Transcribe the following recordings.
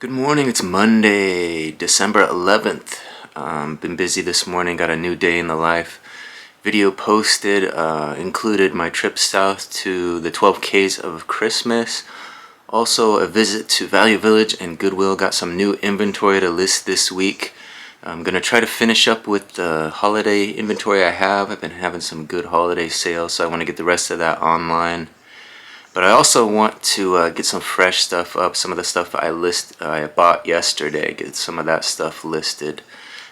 Good morning, it's Monday, December 11th. Been busy this morning, got a new day in the life. Video posted, included my trip south to the 12 Ks of Christmas. Also a visit to Value Village and Goodwill, got some new inventory to list this week. I'm going to try to finish up with the holiday inventory I have. I've been having some good holiday sales, so I want to get the rest of that online. But I also want to get some fresh stuff up. Some of the stuff I bought yesterday, get some of that stuff listed.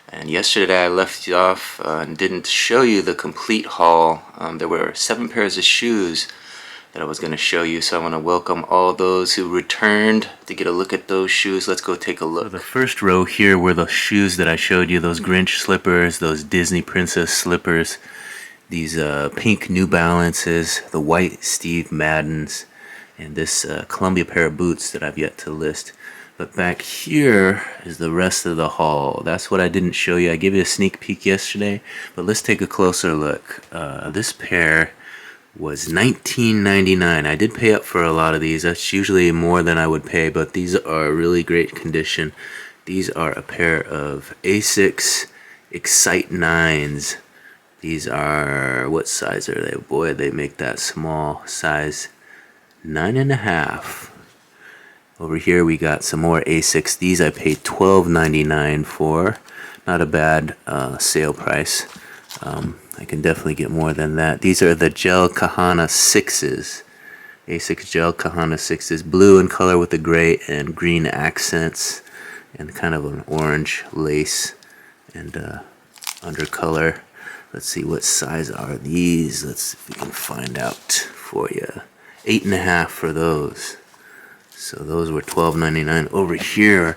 And yesterday I left you off and didn't show you the complete haul. There were 7 pairs of shoes that I was going to show you, so I want to welcome all those who returned to get a look at those shoes. Let's go take a look. So the first row here were the shoes that I showed you, those Grinch slippers, those Disney Princess slippers. These pink New Balances, the white Steve Maddens, and this Columbia pair of boots that I've yet to list. But back here is the rest of the haul. That's what I didn't show you. I gave you a sneak peek yesterday, but let's take a closer look. This pair was $19.99. I did pay up for a lot of these. That's usually more than I would pay, but these are really great condition. These are a pair of Asics Excite 9s. These are, what size are they? Boy, they make that small. Size 9.5. Over here we got some more Asics. These I paid $12.99 for. Not a bad sale price. I can definitely get more than that. These are the Gel Kahana 6s. Asics Gel Kahana 6s. Blue in color with the gray and green accents. And kind of an orange lace and undercolor. Let's see, what size are these? Let's see if we can find out for you. 8.5 for those. So those were $12.99. Over here,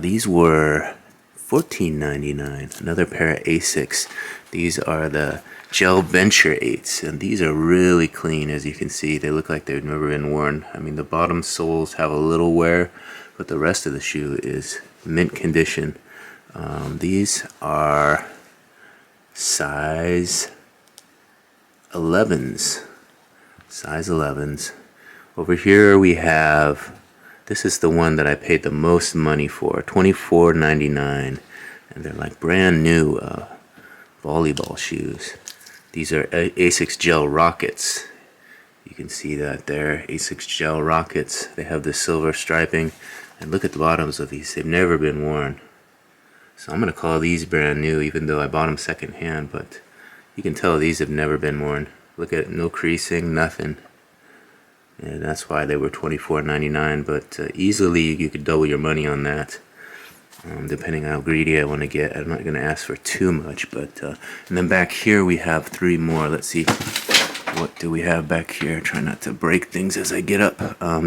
these were $14.99. Another pair of Asics. These are the Gel Venture 8s, and these are really clean, as you can see. They look like they've never been worn. I mean, the bottom soles have a little wear, but the rest of the shoe is mint condition. These are size 11s. Size 11s. Over here we have, this is the one that I paid the most money for, $24.99, and they're like brand new volleyball shoes. These are Asics Gel Rockets. You can see that there, Asics Gel Rockets. They have the silver striping, and look at the bottoms of these. They've never been worn. So I'm going to call these brand new, even though I bought them second hand, but you can tell these have never been worn. Look at it, no creasing, nothing. And that's why they were $24.99, but easily you could double your money on that, depending on how greedy I want to get. I'm not going to ask for too much, but and then back here we have 3 more. Let's see, what do we have back here? Try not to break things as I get up.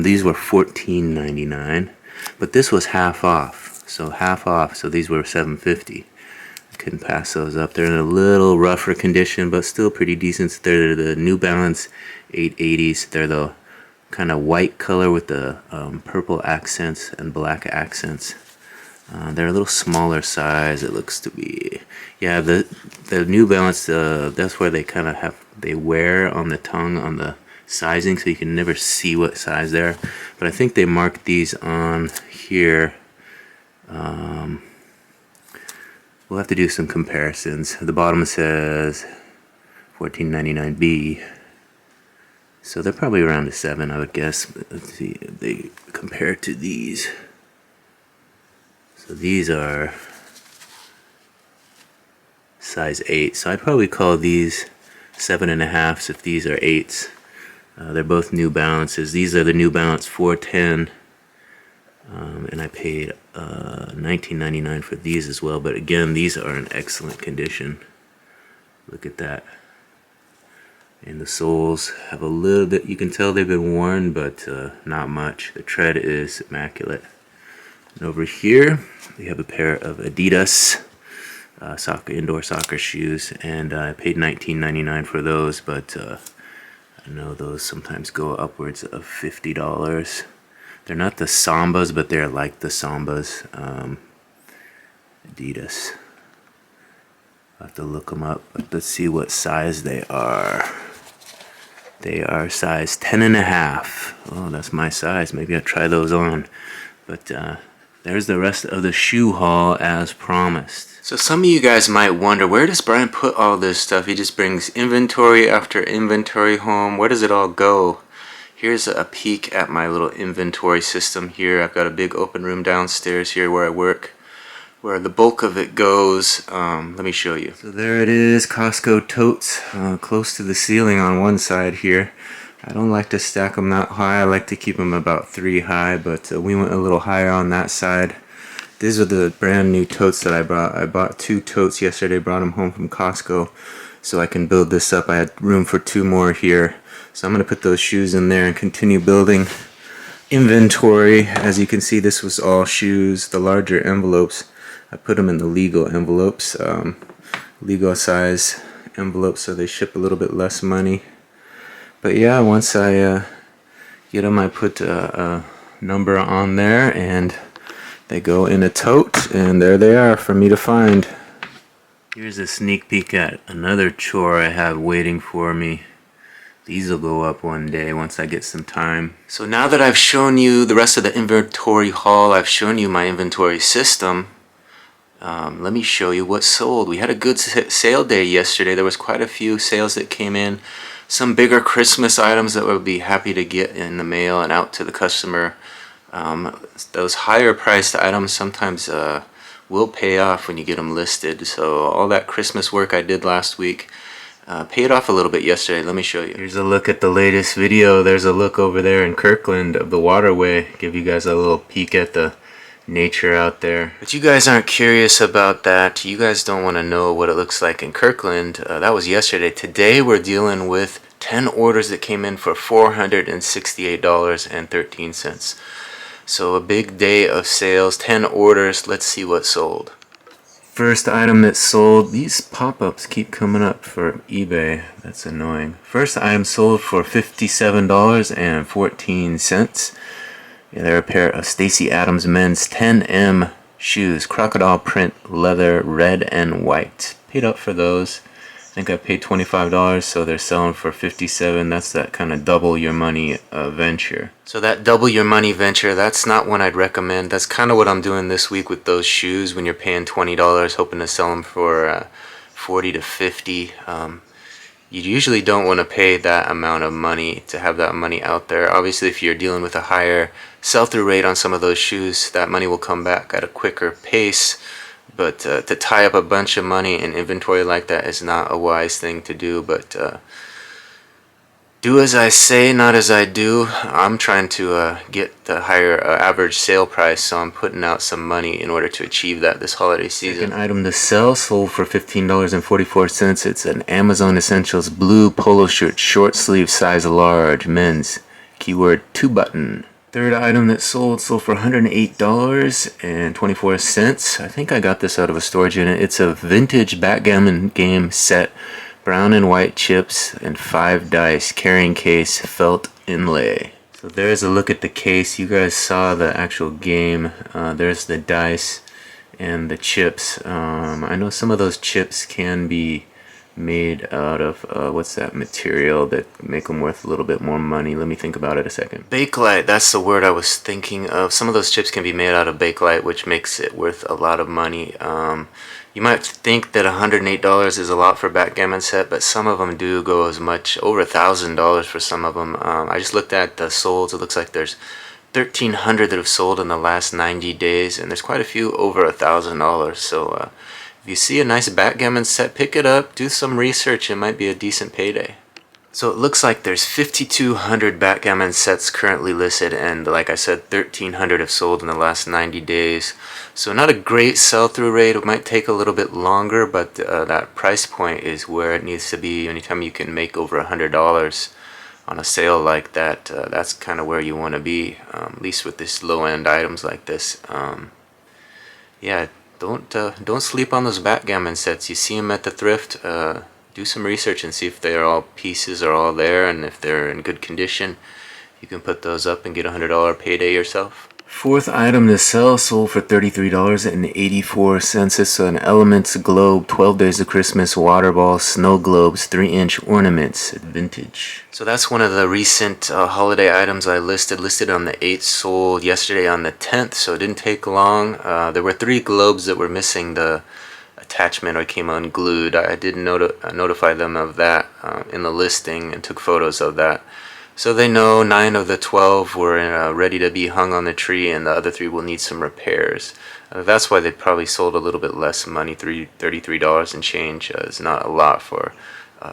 These were $14.99, but this was half off. So half off, so these were $7.50. I couldn't pass those up. They're in a little rougher condition, but still pretty decent. They're the New Balance 880s. They're the kind of white color with the purple accents and black accents. They're a little smaller size, it looks to be. Yeah, the New Balance, that's where they kind of have, they wear on the tongue on the sizing, so you can never see what size they are. But I think they marked these on here. We'll have to do some comparisons. The bottom says 14.99B, so they're probably around a 7, I would guess. Let's see if they compare to these. So these are size 8, so I'd probably call these 7.5s if these are 8s. They're both New Balances. These are the New Balance 410. And I paid $19.99 for these as well, but again, these are in excellent condition. Look at that. And the soles have a little bit, you can tell they've been worn, but not much. The tread is immaculate. And over here we have a pair of Adidas indoor soccer shoes, and I paid $19.99 for those, but I know those sometimes go upwards of $50. They're not the Sambas, but they're like the Sambas. Adidas. I'll have to look them up, but let's see what size they are. They are size 10.5. Oh, that's my size. Maybe I'll try those on. But there's the rest of the shoe haul as promised. So some of you guys might wonder, where does Brian put all this stuff? He just brings inventory after inventory home. Where does it all go? Here's a peek at my little inventory system here. I've got a big open room downstairs here where I work, where the bulk of it goes. Let me show you. So there it is, Costco totes, close to the ceiling on one side here. I don't like to stack them that high. I like to keep them about 3 high, but we went a little higher on that side. These are the brand new totes that I brought. I bought 2 totes yesterday, brought them home from Costco so I can build this up. I had room for 2 more here. So I'm going to put those shoes in there and continue building inventory. As you can see, this was all shoes. The larger envelopes, I put them in the legal envelopes, legal size envelopes, so they ship a little bit less money. But yeah, once I get them, I put a number on there and they go in a tote, and there they are for me to find. Here's a sneak peek at another chore I have waiting for me. These will go up one day once I get some time. So now that I've shown you the rest of the inventory haul, I've shown you my inventory system. Let me show you what sold. We had a good sale day yesterday. There was quite a few sales that came in. Some bigger Christmas items that we'll be happy to get in the mail and out to the customer. Those higher priced items sometimes will pay off when you get them listed. So all that Christmas work I did last week paid off a little bit yesterday. Let me show you. Here's a look at the latest video. There's a look over there in Kirkland of the waterway. Give you guys a little peek at the nature out there. But you guys aren't curious about that. You guys don't want to know what it looks like in Kirkland. That was yesterday. Today we're dealing with 10 orders that came in for $468.13. So a big day of sales, 10 orders. Let's see what sold. First item that sold, these pop-ups keep coming up for eBay. That's annoying. First item sold for $57.14. Yeah, they're a pair of Stacy Adams men's 10M shoes, crocodile print leather, red and white. Paid up for those. I think I paid $25, so they're selling for $57. That's that kind of double your money venture. So that double your money venture, that's not one I'd recommend. That's kind of what I'm doing this week with those shoes when you're paying $20, hoping to sell them for $40 to $50. You usually don't want to pay that amount of money to have that money out there. Obviously, if you're dealing with a higher sell-through rate on some of those shoes, that money will come back at a quicker pace. But to tie up a bunch of money in inventory like that is not a wise thing to do. But do as I say, not as I do. I'm trying to get the higher average sale price, so I'm putting out some money in order to achieve that this holiday season. Second item to sell sold for $15.44. It's an Amazon Essentials blue polo shirt, short sleeve, size large, men's. Keyword 2-button. Third item that sold for $108.24. I think I got this out of a storage unit. It's a vintage backgammon game set, brown and white chips and 5 dice, carrying case, felt inlay. So there's a look at the case. You guys saw the actual game. There's the dice and the chips. I know some of those chips can be made out of what's that material that make them worth a little bit more money. Let me think about it a second. Bakelite, that's the word I was thinking of. Some of those chips can be made out of Bakelite, which makes it worth a lot of money. You might think that $108 is a lot for a backgammon set, but some of them do go as much over $1,000 for some of them. I just looked at the solds. It looks like there's 1,300 that have sold in the last 90 days, and there's quite a few over $1,000. So if you see a nice backgammon set, pick it up, do some research. It might be a decent payday. So it looks like there's 5,200 backgammon sets currently listed, and like I said, 1,300 have sold in the last 90 days. So not a great sell-through rate. It might take a little bit longer, but that price point is where it needs to be. Anytime you can make over $100 on a sale like that, that's kind of where you want to be, at least with this low-end items like this. Yeah. Don't sleep on those backgammon sets. You see them at the thrift, do some research and see if they're all pieces are all there, and if they're in good condition, you can put those up and get a $100 payday yourself. Fourth item to sell sold for $33.84. It's an Elements Globe 12 Days of Christmas water ball snow globes 3-inch ornaments vintage. So that's one of the recent holiday items I listed on the 8th, sold yesterday on the 10th, so it didn't take long. There were 3 globes that were missing the attachment or came unglued. I did notify them of that in the listing and took photos of that. So they know 9 of the 12 were ready to be hung on the tree, and the other 3 will need some repairs. That's why they probably sold a little bit less money. $33 and change is not a lot for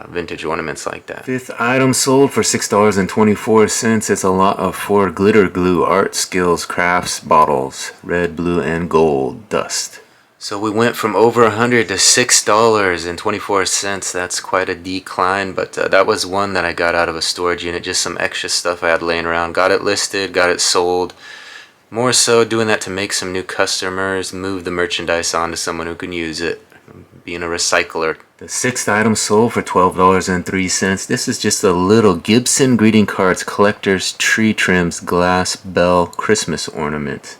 vintage ornaments like that. Fifth item sold for $6.24. It's a lot of 4 glitter glue art skills crafts bottles, red, blue, and gold dust. So we went from over $100 to $6.24. That's quite a decline, but that was one that I got out of a storage unit, just some extra stuff I had laying around. Got it listed, got it sold. More so doing that to make some new customers, move the merchandise on to someone who can use it, being a recycler. The 6th item sold for $12.03. This is just a little Gibson greeting cards collector's tree trims glass bell Christmas ornament.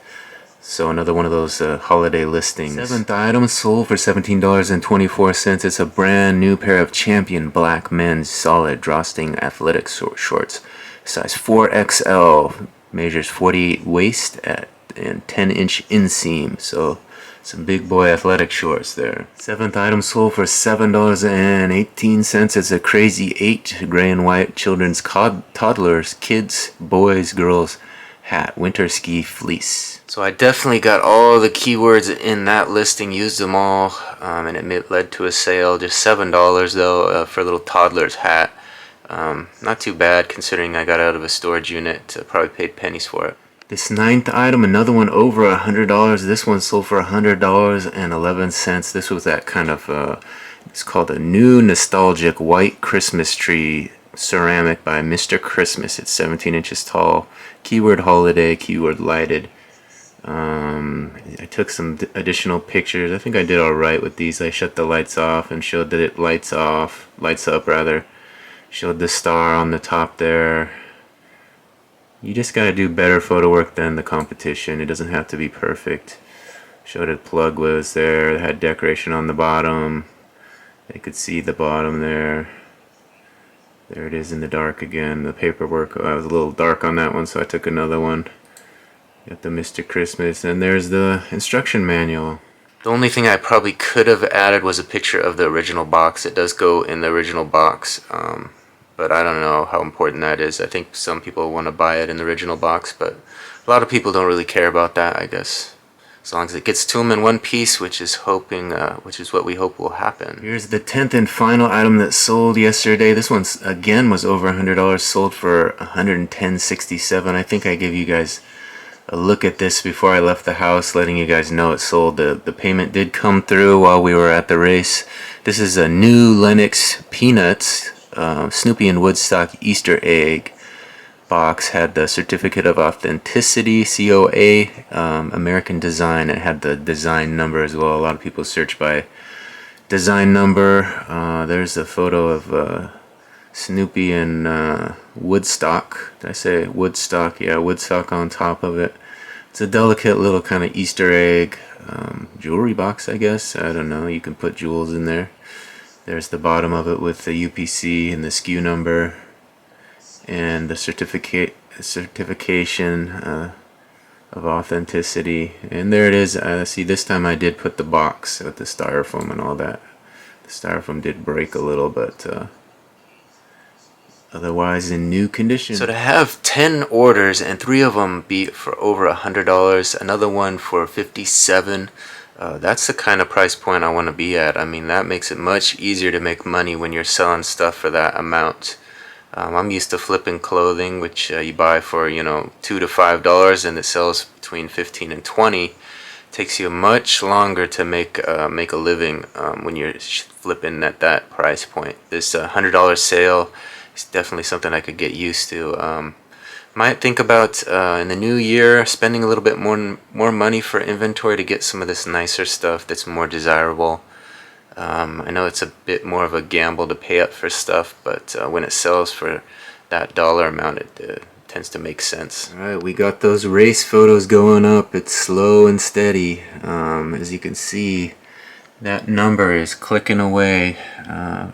So another one of those holiday listings. 7th item sold for $17.24. It's a brand new pair of Champion black men's solid drawstring athletic shorts. Size 4XL, measures 48 waist and 10-inch inseam. So some big boy athletic shorts there. 7th item sold for $7.18. It's a Crazy 8 gray and white children's toddlers, kids, boys, girls hat, winter ski fleece. So I definitely got all the keywords in that listing, used them all, and it led to a sale. Just $7 though for a little toddler's hat. Not too bad considering I got out of a storage unit. Probably paid pennies for it. This 9th item, another one over $100. This one sold for $100.11. This was that kind of, it's called a new nostalgic white Christmas tree ceramic by Mr. Christmas. It's 17 inches tall. Keyword holiday, keyword lighted. I took some additional pictures. I think I did alright with these. I shut the lights off and showed that it lights up rather. Showed the star on the top there. You just gotta do better photo work than the competition. It doesn't have to be perfect. Showed a plug was there. It had decoration on the bottom. They could see the bottom there. There it is in the dark again. The paperwork, I was a little dark on that one, so I took another one. Got the Mr. Christmas, and there's the instruction manual. The only thing I probably could have added was a picture of the original box. It does go in the original box, but I don't know how important that is. I think some people want to buy it in the original box, but a lot of people don't really care about that, I guess. As long as it gets to them in one piece, which is what we hope will happen. Here's the 10th and final item that sold yesterday. This one again was over $100, sold for $110.67. I think I gave you guys a look at this before I left the house, letting you guys know it sold. The payment did come through while we were at the race. This is a new Lennox Peanuts Snoopy and Woodstock Easter egg box. Had the certificate of authenticity, COA, American design. It had the design number as well. A lot of people search by design number. There's a photo of Snoopy and Woodstock. Did I say Woodstock? Yeah, Woodstock on top of it. It's a delicate little kind of Easter egg jewelry box, I guess. I don't know. You can put jewels in there. There's the bottom of it with the UPC and the SKU number and the certification of authenticity. And there it is. See, this time I did put the box with the styrofoam and all that. The styrofoam did break a little, but otherwise in new condition. So to have 10 orders and 3 of them be for over $100, another one for $57, that's the kind of price point I want to be at. I mean, that makes it much easier to make money when you're selling stuff for that amount. I'm used to flipping clothing, which you buy for, $2 to $5, and it sells between $15 and $20. It takes you much longer to make a living when you're flipping at that price point. This $100 sale is definitely something I could get used to. Might think about in the new year spending a little bit more money for inventory to get some of this nicer stuff that's more desirable. I know it's a bit more of a gamble to pay up for stuff, but when it sells for that dollar amount, it tends to make sense. Alright, we got those race photos going up. It's slow and steady. As you can see, that number is clicking away.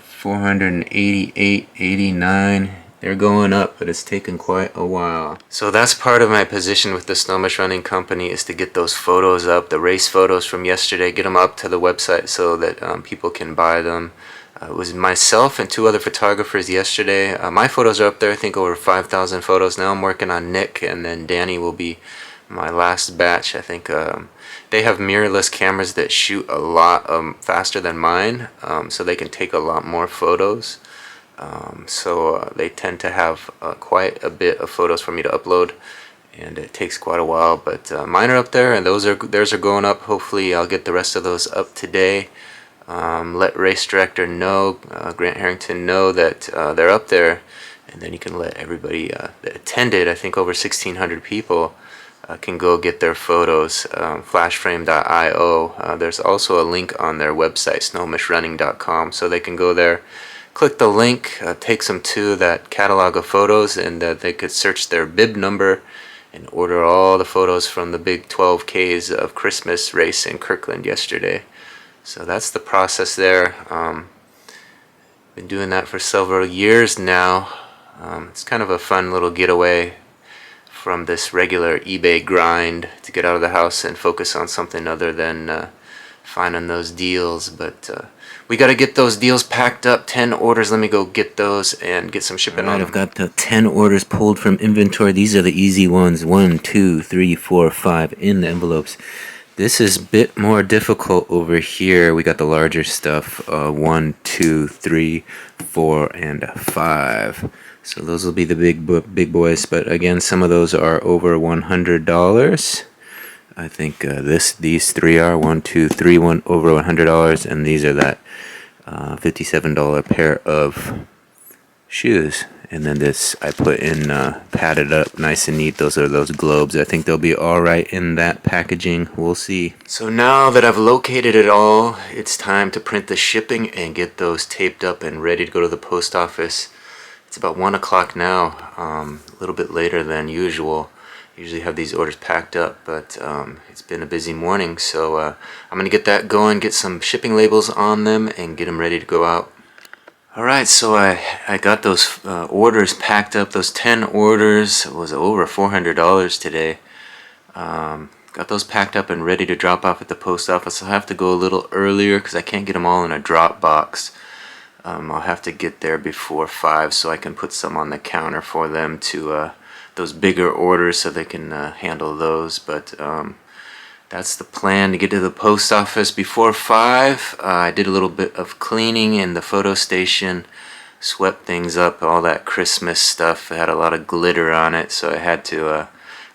488, 89. They're going up, but it's taken quite a while. So that's part of my position with the Snomesh Running Company, is to get those photos up, the race photos from yesterday, get them up to the website so that people can buy them. It was myself and 2 other photographers yesterday. My photos are up there, I think over 5,000 photos. Now I'm working on Nick, and then Danny will be my last batch. I think they have mirrorless cameras that shoot a lot faster than mine, so they can take a lot more photos. So they tend to have quite a bit of photos for me to upload, and it takes quite a while, but mine are up there, and theirs are going up. Hopefully I'll get the rest of those up today. Let race director know, Grant Harrington, know that they're up there, and then you can let everybody that attended, I think over 1,600 people, can go get their photos. Flashframe.io. There's also a link on their website, snomeshrunning.com, so they can go there, click the link, takes them to that catalog of photos, and they could search their bib number and order all the photos from the big 12Ks of Christmas race in Kirkland yesterday. So that's the process there. Been doing that for several years now. It's kind of a fun little getaway from this regular eBay grind to get out of the house and focus on something other than finding those deals. But we got to get those deals packed up. 10 orders. Let me go get those and get some shipping on them. I've got the 10 orders pulled from inventory. These are the easy ones. 1, 2, 3, 4, 5 in the envelopes. This is a bit more difficult over here. We got the larger stuff. 1, 2, 3, 4, and 5. So those will be the big boys. But again, some of those are over $100. I think these 3 are 1, 2, 3, over $100, and these are that $57 pair of shoes. And then this I put in padded up nice and neat. Those are those globes. I think they'll be alright in that packaging. We'll see. So now that I've located it all, it's time to print the shipping and get those taped up and ready to go to the post office. It's about 1 o'clock now, a little bit later than usual. I usually have these orders packed up, but it's been a busy morning, so I'm going to get that going, get some shipping labels on them, and get them ready to go out. Alright, so I got those orders packed up, those 10 orders. It was over $400 today. Got those packed up and ready to drop off at the post office. I'll have to go a little earlier because I can't get them all in a drop box. I'll have to get there before 5 so I can put some on the counter for them to those bigger orders so they can handle those. But that's the plan, to get to the post office before 5. I did a little bit of cleaning in the photo station, swept things up, all that Christmas stuff. It had a lot of glitter on it, so I had to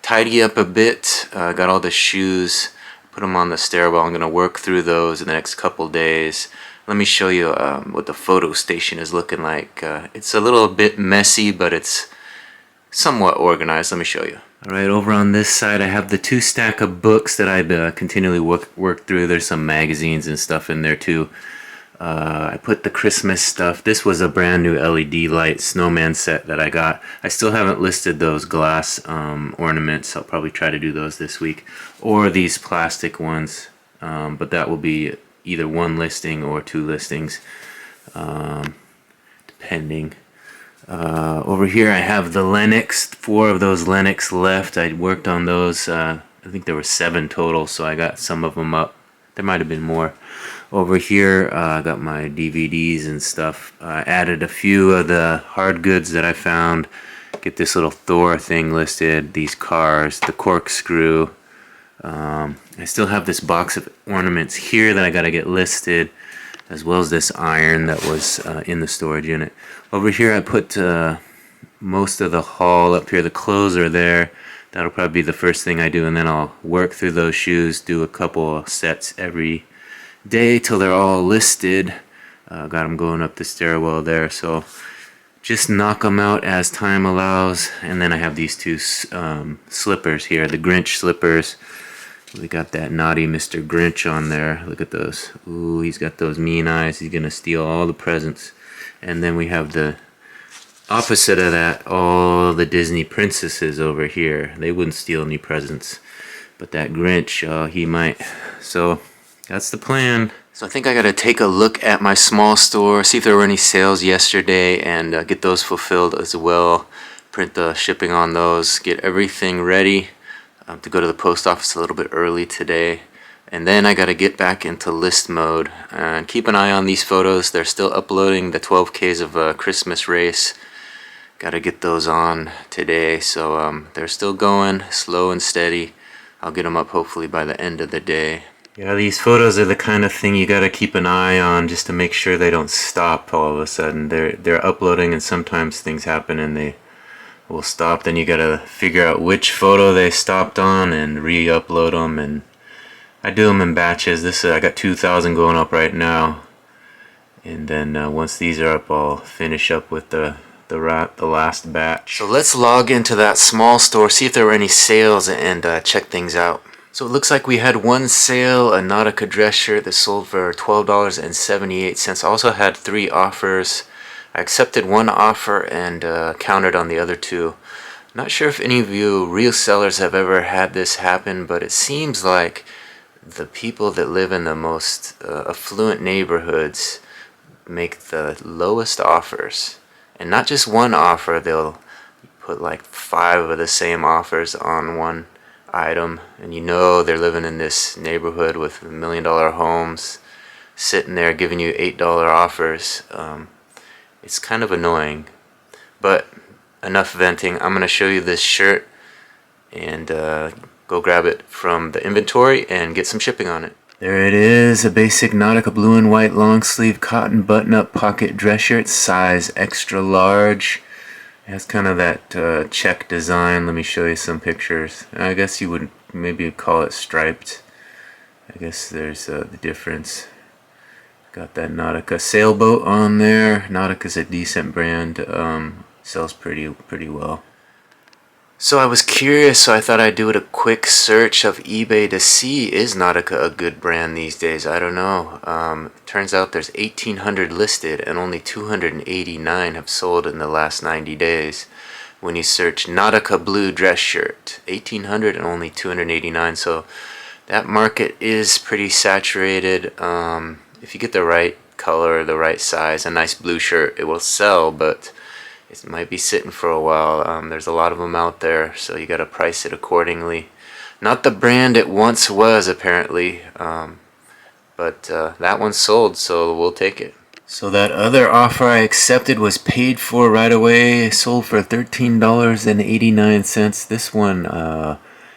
tidy up a bit. Got all the shoes, put them on the stairwell. I'm going to work through those in the next couple days. Let me show you what the photo station is looking like. It's a little bit messy, but it's somewhat organized. Let me show you. Alright, over on this side I have the 2 stack of books that I continually work through. There's some magazines and stuff in there too. I put the Christmas stuff. This was a brand new LED light snowman set that I got. I still haven't listed those glass ornaments. I'll probably try to do those this week. Or these plastic ones. But that will be either 1 listing or 2 listings. Depending. Over here I have the Lennox, 4 of those Lennox left. I worked on those, I think there were 7 total, so I got some of them up. There might have been more. Over here I got my DVDs and stuff. I added a few of the hard goods that I found. Get this little Thor thing listed, these cars, the corkscrew. I still have this box of ornaments here that I gotta get listed, as well as this iron that was in the storage unit. Over here I put most of the haul up here. The clothes are there. That'll probably be the first thing I do, and then I'll work through those shoes, do a couple of sets every day till they're all listed. Got them going up the stairwell there, so just knock them out as time allows. And then I have these 2 slippers here, the Grinch slippers. We got that naughty Mr. Grinch on there. Look at those. Ooh, he's got those mean eyes. He's gonna steal all the presents. And then we have the Opposite of that, all the Disney princesses over here, they wouldn't steal any presents. But that Grinch, he might. So that's the plan. So I think I gotta take a look at my small store, see if there were any sales yesterday, and get those fulfilled as well. Print the shipping on those, get everything ready to go to the post office a little bit early today. And then I gotta get back into list mode and keep an eye on these photos. They're still uploading the 12Ks of Christmas race. Gotta get those on today, so they're still going slow and steady. I'll get them up hopefully by the end of the day. Yeah, these photos are the kind of thing you gotta keep an eye on just to make sure they don't stop all of a sudden. They're uploading and sometimes things happen and they will stop. Then you gotta figure out which photo they stopped on and re-upload them. And I do them in batches. I got 2,000 going up right now. And then once these are up, I'll finish up with the last batch. So let's log into that small store, see if there were any sales, and check things out. So it looks like we had one sale, a Nautica dress shirt that sold for $12.78. I also had 3 offers. I accepted one offer and countered on the other 2. Not sure if any of you real sellers have ever had this happen, but it seems like the people that live in the most affluent neighborhoods make the lowest offers. And not just one offer, they'll put like 5 of the same offers on one item, and you know they're living in this neighborhood with $1 million homes, sitting there giving you $8 offers. It's kind of annoying, but enough venting. I'm gonna show you this shirt and go grab it from the inventory and get some shipping on it. There it is, a basic Nautica blue and white long sleeve cotton button-up pocket dress shirt, size extra large. It has kind of that check design. Let me show you some pictures. I guess you would maybe call it striped. I guess there's the difference. Got that Nautica sailboat on there. Nautica's a decent brand. Sells pretty well. So I was curious, so I thought I'd do a quick search of eBay to see, is Nautica a good brand these days? I don't know. Turns out there's 1,800 listed and only 289 have sold in the last 90 days. When you search Nautica blue dress shirt, 1,800 and only 289. So that market is pretty saturated. If you get the right color, the right size, a nice blue shirt, it will sell, but it might be sitting for a while. There's a lot of them out there, so you gotta price it accordingly. Not the brand it once was, apparently, but that one sold, so we'll take it. So that other offer I accepted was paid for right away. Sold for $13.89. This one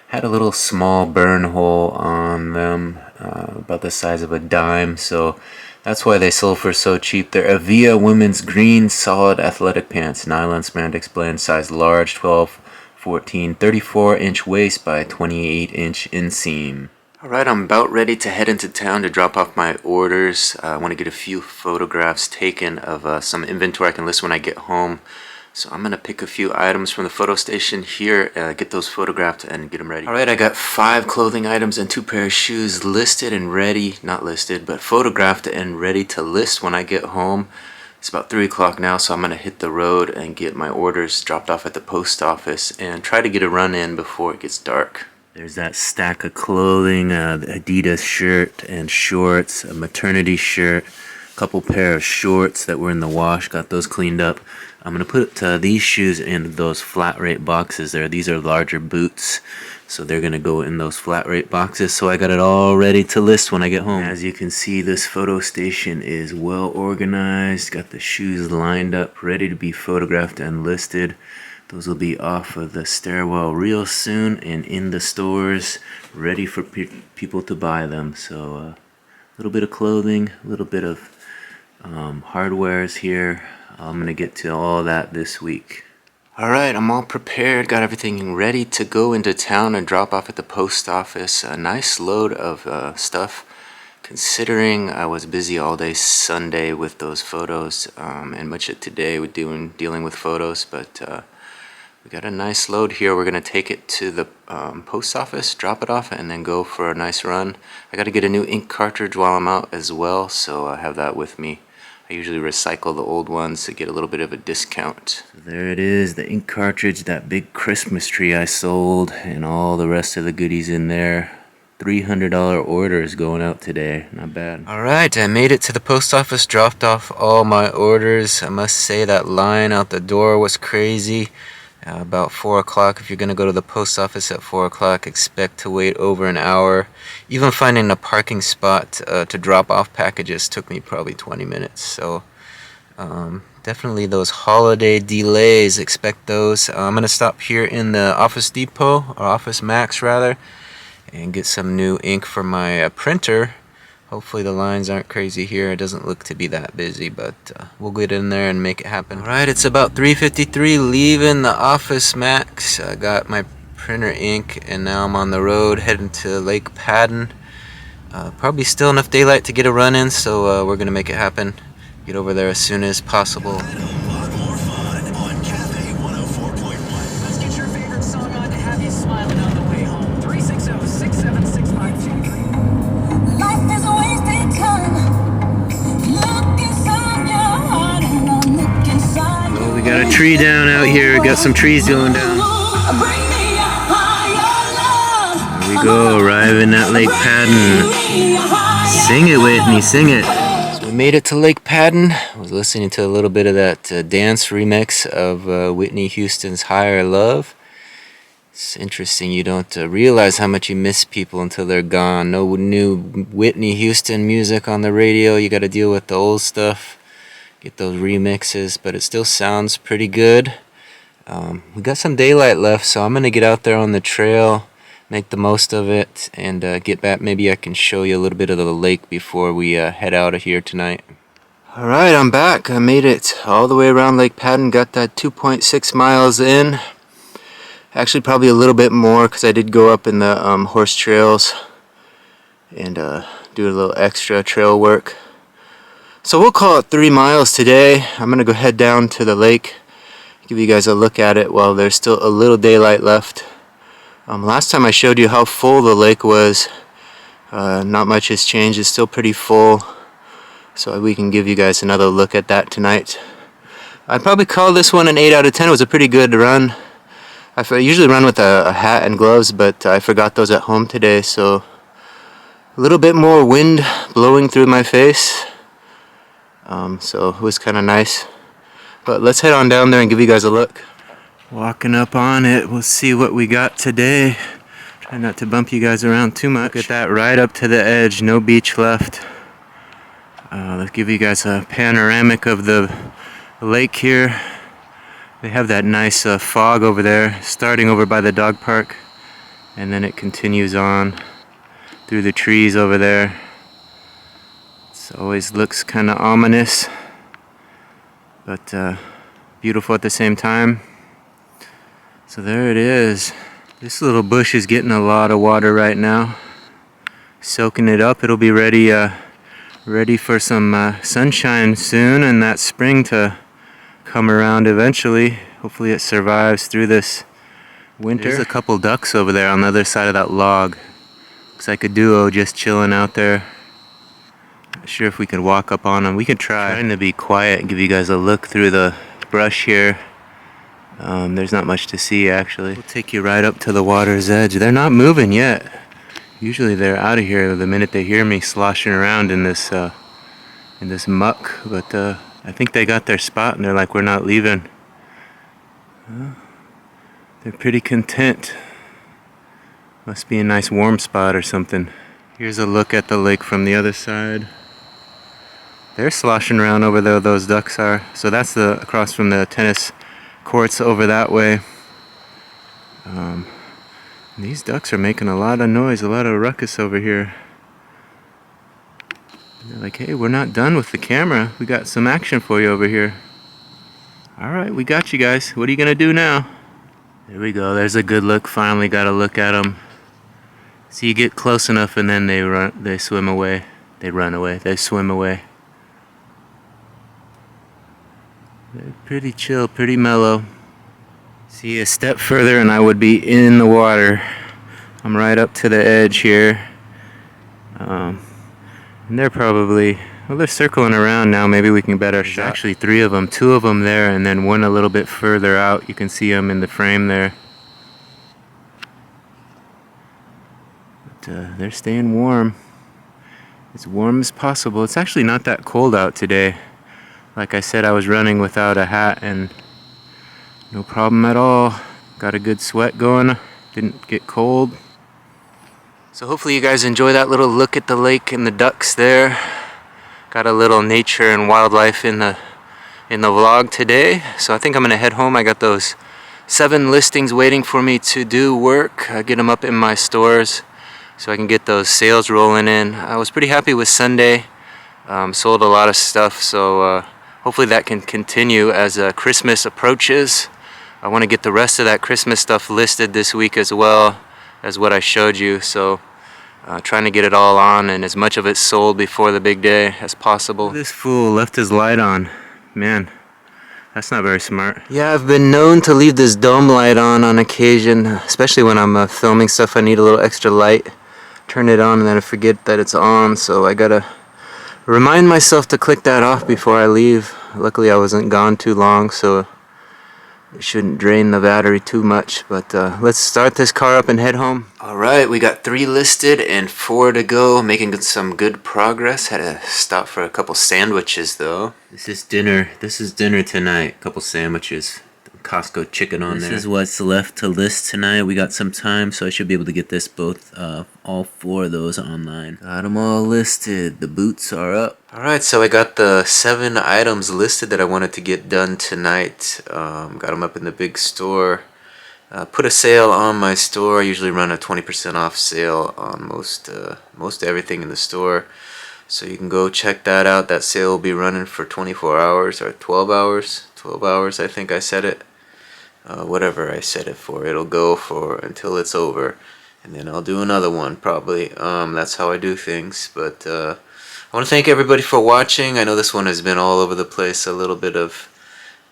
had a little small burn hole on them, about the size of a dime, so that's why they sold for so cheap. They're Avia women's green solid athletic pants, nylon spandex blend, size large, 12, 14, 34-inch waist by 28-inch inseam. Alright, I'm about ready to head into town to drop off my orders. I want to get a few photographs taken of some inventory I can list when I get home. So I'm going to pick a few items from the photo station here, get those photographed and get them ready. Alright, I got 5 clothing items and 2 pairs of shoes listed and ready, not listed, but photographed and ready to list when I get home. It's about 3 o'clock now, so I'm going to hit the road and get my orders dropped off at the post office and try to get a run in before it gets dark. There's that stack of clothing, the Adidas shirt and shorts, a maternity shirt, a couple pair of shorts that were in the wash, got those cleaned up. I'm going to put these shoes in those flat rate boxes there. These are larger boots, so they're going to go in those flat rate boxes. So I got it all ready to list when I get home. As you can see, this photo station is well organized. Got the shoes lined up, ready to be photographed and listed. Those will be off of the stairwell real soon and in the stores, ready for people to buy them. So a little bit of clothing, a little bit of hardwares here. I'm going to get to all that this week. Alright, I'm all prepared, got everything ready to go into town and drop off at the post office. A nice load of stuff, considering I was busy all day Sunday with those photos, and much of today with dealing with photos, but we got a nice load here. We're going to take it to the post office, drop it off, and then go for a nice run. I got to get a new ink cartridge while I'm out as well, so I have that with me. I usually recycle the old ones to get a little bit of a discount. So there it is, the ink cartridge, that big Christmas tree I sold, and all the rest of the goodies in there. $300 order is going out today. Not bad. Alright, I made it to the post office, dropped off all my orders. I must say that line out the door was crazy. About 4 o'clock, if you're going to go to the post office at 4 o'clock, expect to wait over an hour. Even finding a parking spot to drop off packages took me probably 20 minutes. So definitely those holiday delays, expect those. I'm going to stop here in the Office Depot, or Office Max rather, and get some new ink for my printer. Hopefully the lines aren't crazy here. It doesn't look to be that busy, but we'll get in there and make it happen. Alright, it's about 3:53, leaving the Office Max. I got my printer ink, and now I'm on the road heading to Lake Padden. Probably still enough daylight to get a run in, so we're going to make it happen. Get over there as soon as possible. We got a tree down out here, got some trees going down. There we go, arriving at Lake Padden. Sing it, Whitney, sing it. So we made it to Lake Padden. I was listening to a little bit of that dance remix of Whitney Houston's Higher Love. It's interesting, you don't realize how much you miss people until they're gone. No new Whitney Houston music on the radio, you gotta deal with the old stuff. Get those remixes, but it still sounds pretty good. We got some daylight left, so I'm gonna get out there on the trail, make the most of it, and get back. Maybe I can show you a little bit of the lake before we head out of here tonight. Alright, I'm back. I made it all the way around Lake Padden, got that 2.6 miles in. Actually probably a little bit more, because I did go up in the horse trails and do a little extra trail work. So we'll call it 3 miles today. I'm going to go head down to the lake, give you guys a look at it while there's still a little daylight left. Last time I showed you how full the lake was. Not much has changed, it's still pretty full. So we can give you guys another look at that tonight. I'd probably call this one an 8 out of 10. It was a pretty good run. I usually run with a hat and gloves, but I forgot those at home today. So a little bit more wind blowing through my face. So it was kind of nice, but let's head on down there and give you guys a look. Walking up on it, we'll see what we got today. Try not to bump you guys around too much. Look at that, right up to the edge, no beach left. Let's give you guys a panoramic of the lake here. They have that nice fog over there, starting over by the dog park, and then it continues on through the trees over there. It always looks kind of ominous, but beautiful at the same time. So there it is. This little bush is getting a lot of water right now, soaking it up. It'll be ready for some sunshine soon, and that spring to come around eventually. Hopefully it survives through this winter. There's a couple ducks over there on the other side of that log. Looks like a duo just chilling out there. Not sure if we could walk up on them. We could try. Trying to be quiet and give you guys a look through the brush here. There's not much to see actually. We'll take you right up to the water's edge. They're not moving yet. Usually they're out of here the minute they hear me sloshing around in this muck, but I think they got their spot and they're like, we're not leaving. They're pretty content. Must be a nice warm spot or something. Here's a look at the lake from the other side. They're sloshing around over there, those ducks are. So that's across from the tennis courts over that way. These ducks are making a lot of noise, a lot of ruckus over here. And they're like, hey, we're not done with the camera. We got some action for you over here. Alright, we got you guys. What are you gonna do now? There we go, there's a good look. Finally got a look at them. So you get close enough and then they swim away. They run away, they swim away. They're pretty chill, pretty mellow. See, a step further and I would be in the water. I'm right up to the edge here. And they're probably Well, they're circling around now. Maybe we can bet our shot. Actually, 3 of them. 2 of them there, and then one a little bit further out. You can see them in the frame there. But they're staying warm. As warm as possible. It's actually not that cold out today. Like I said, I was running without a hat and no problem at all. Got a good sweat going. Didn't get cold. So hopefully you guys enjoy that little look at the lake and the ducks there. Got a little nature and wildlife in the vlog today. So I think I'm gonna head home. I got those 7 listings waiting for me to do work. Get them up in my stores so I can get those sales rolling in. I was pretty happy with Sunday. Sold a lot of stuff, so hopefully that can continue as Christmas approaches. I want to get the rest of that Christmas stuff listed this week as well as what I showed you. So trying to get it all on and as much of it sold before the big day as possible. This fool left his light on. Man, that's not very smart. Yeah, I've been known to leave this dome light on occasion, especially when I'm filming stuff I need a little extra light. Turn it on and then I forget that it's on, so I gotta remind myself to click that off before I leave. Luckily I wasn't gone too long, so it shouldn't drain the battery too much. But let's start this car up and head home. Alright, we got 3 listed and 4 to go. Making some good progress. Had to stop for a couple sandwiches though. This is dinner. This is dinner tonight. A couple sandwiches. Costco chicken on there. This is what's left to list tonight. We got some time, so I should be able to get this all 4 of those online. Got them all listed. The boots are up. Alright, so I got the 7 items listed that I wanted to get done tonight. Got them up in the big store. Put a sale on my store. I usually run a 20% off sale on most everything in the store. So you can go check that out. That sale will be running for 24 hours or 12 hours. 12 hours, I think I said it. Whatever I set it for, it'll go for until it's over, and then I'll do another one probably. That's how I do things. But I want to thank everybody for watching. I know this one has been all over the place. A little bit of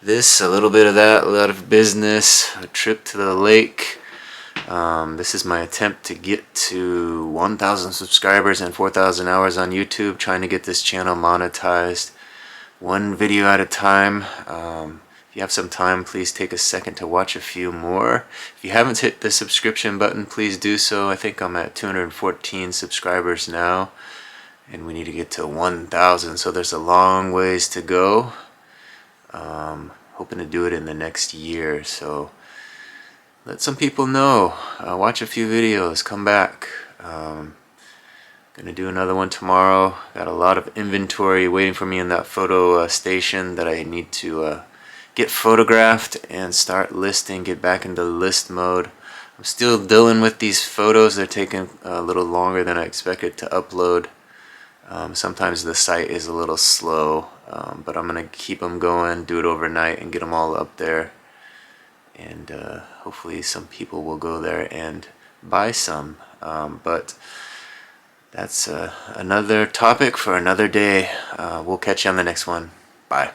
this, a little bit of that, a lot of business, a trip to the lake. This is my attempt to get to 1,000 subscribers and 4,000 hours on YouTube, trying to get this channel monetized one video at a time. If you have some time, please take a second to watch a few more. If you haven't hit the subscription button, please do so. I think I'm at 214 subscribers now, and we need to get to 1,000, so there's a long ways to go. Hoping to do it in the next year, so let some people know. Watch a few videos, come back. Gonna do another one tomorrow. Got a lot of inventory waiting for me in that photo station that I need to get photographed and start listing, get back into list mode. I'm still dealing with these photos. They're taking a little longer than I expected to upload. Sometimes the site is a little slow, but I'm gonna keep them going, do it overnight and get them all up there. And hopefully some people will go there and buy some. But that's another topic for another day. We'll catch you on the next one. Bye.